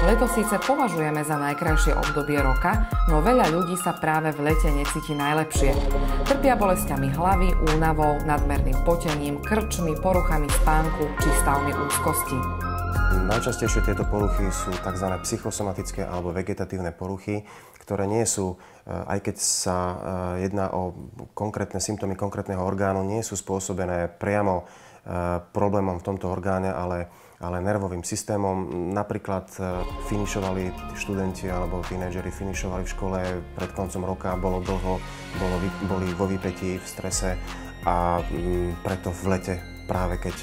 Leto síce považujeme za najkrajšie obdobie roka, no veľa ľudí sa práve v lete necíti najlepšie. Trpia bolesťami hlavy, únavou, nadmerným potením, krčmi, poruchami spánku či stavmi úzkosti. Najčastejšie tieto poruchy sú tzv. Psychosomatické alebo vegetatívne poruchy, ktoré nie sú, aj keď sa jedná o konkrétne symptómy konkrétneho orgánu, nie sú spôsobené priamo problémom v tomto orgáne, ale nervovým systémom. Napríklad finišovali študenti alebo tínedžeri finišovali v škole pred koncom roka, bolo dlho, boli vo výpätí, v strese a preto v lete, práve keď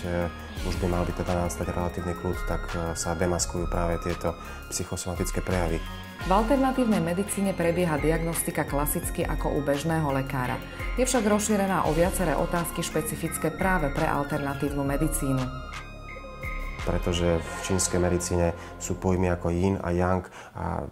už by mal byť teda nastať relatívny kľud, tak sa demaskujú práve tieto psychosomatické prejavy. V alternatívnej medicíne prebieha diagnostika klasicky ako u bežného lekára. Je však rozšírená o viaceré otázky špecifické práve pre alternatívnu medicínu. Pretože v čínskej medicíne sú pojmy ako yin a yang a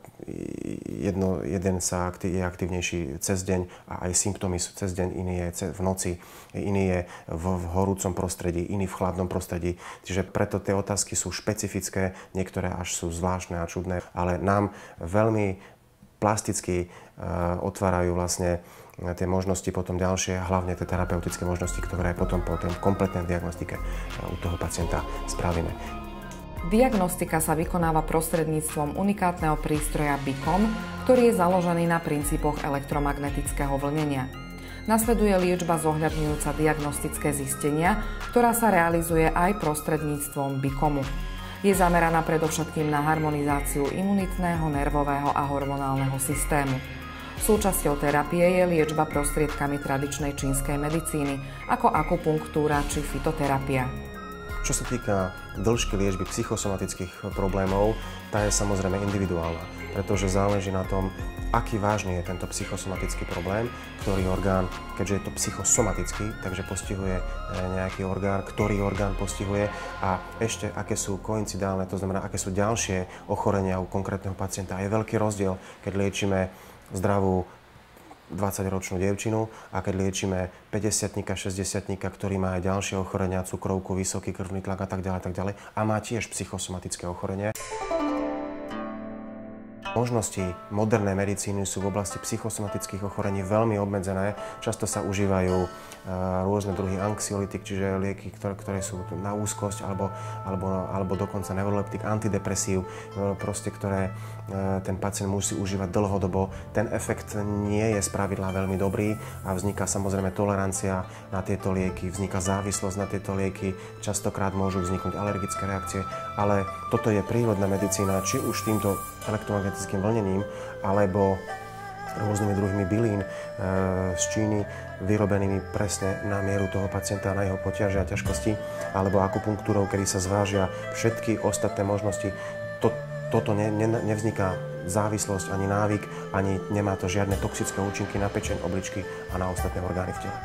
jeden je aktívnejší cez deň a aj symptómy sú cez deň, iný je v noci, iný je v horúcom prostredí, iný v chladnom prostredí. Čiže preto tie otázky sú špecifické, niektoré až sú zvláštne a čudné, ale nám veľmi plasticky otvárajú vlastne tie možnosti potom ďalšie, hlavne tie terapeutické možnosti, ktoré potom po tej kompletnej diagnostike u toho pacienta spravíme. Diagnostika sa vykonáva prostredníctvom unikátneho prístroja BICOM, ktorý je založený na princípoch elektromagnetického vlnenia. Nasleduje liečba zohľadňujúca diagnostické zistenia, ktorá sa realizuje aj prostredníctvom BICOMu. Je zameraná predovšetkým na harmonizáciu imunitného, nervového a hormonálneho systému. Súčasťou terapie je liečba prostriedkami tradičnej čínskej medicíny, ako akupunktúra či fitoterapia. Čo sa týka dĺžky liečby psychosomatických problémov, tá je samozrejme individuálna, pretože záleží na tom, aký vážny je tento psychosomatický problém, ktorý orgán, keďže je to psychosomatický, takže postihuje nejaký orgán, ktorý orgán postihuje a ešte aké sú koincidálne, to znamená, aké sú ďalšie ochorenia u konkrétneho pacienta. Je veľký rozdiel, keď liečíme zdravú 20-ročnú dievčinu a keď liečíme 50-tníka, 60-tníka, ktorý má aj ďalšie ochorenia, cukrovku, vysoký krvný tlak a tak ďalej a má tiež psychosomatické ochorenie. Možnosti modernej medicíny sú v oblasti psychosomatických ochorení veľmi obmedzené. Často sa užívajú rôzne druhy anxiolitik, čiže lieky, ktoré sú na úzkosť alebo dokonca neuroleptik, antidepresív, proste, ktoré ten pacient musí užívať dlhodobo. Ten efekt nie je spravidla veľmi dobrý a vzniká samozrejme tolerancia na tieto lieky, vzniká závislosť na tieto lieky, častokrát môžu vzniknúť alergické reakcie, ale toto je prírodná medicína, či už týmto elektromagnetickým vlnením, alebo rôznymi druhmi bylín z Číny, vyrobenými presne na mieru toho pacienta, na jeho poťaže a ťažkosti, alebo akupunktúrou, kedy sa zvážia všetky ostatné možnosti. Toto nevzniká závislosť ani návyk, ani nemá to žiadne toxické účinky na pečeň, obličky a na ostatné orgány v tele.